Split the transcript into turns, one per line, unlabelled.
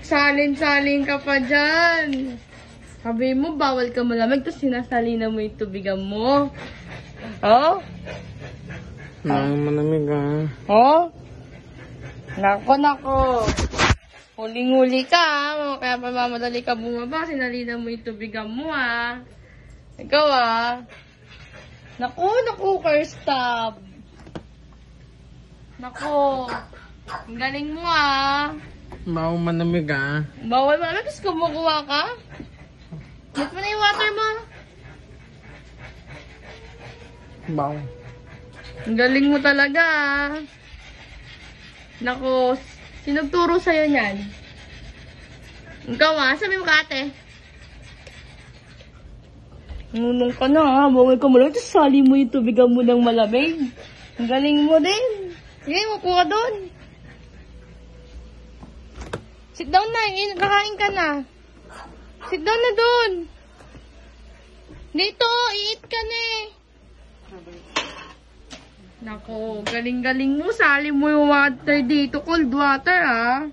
Salin-salin ka pa dyan. Sabi mo, bawal ka malamig, tapos sinasalina mo yung tubigan mo. Oh?
Malamig ah.
Oh? Nako. Huling-huli ka ha. Kaya pa mamadali ka bumaba, sinalina mo yung tubigan mo ha. Ikaw ha. Naku, Kerstop. Naku. Ang galing mo ha.
Bawal malamig ah.
Bawal malamig, tapos kumukuha ka? Get mo na yung water mo.
Bawal.
Ang galing mo talaga ah. Naku, sino turo sa'yo niyan? Ikaw ah, sabi mo ka ate. Ngunong ka na ha, bawal ka malamig, tapos sali mo yung tubigan mo ng malamig. Ang galing mo din. Sige, makuha doon. Sit down na, kakain ka na. Sit down na doon. Dito, i-eat ka na eh. Nako, galing-galing mo. Sali mo yung water dito. Cold water, ah.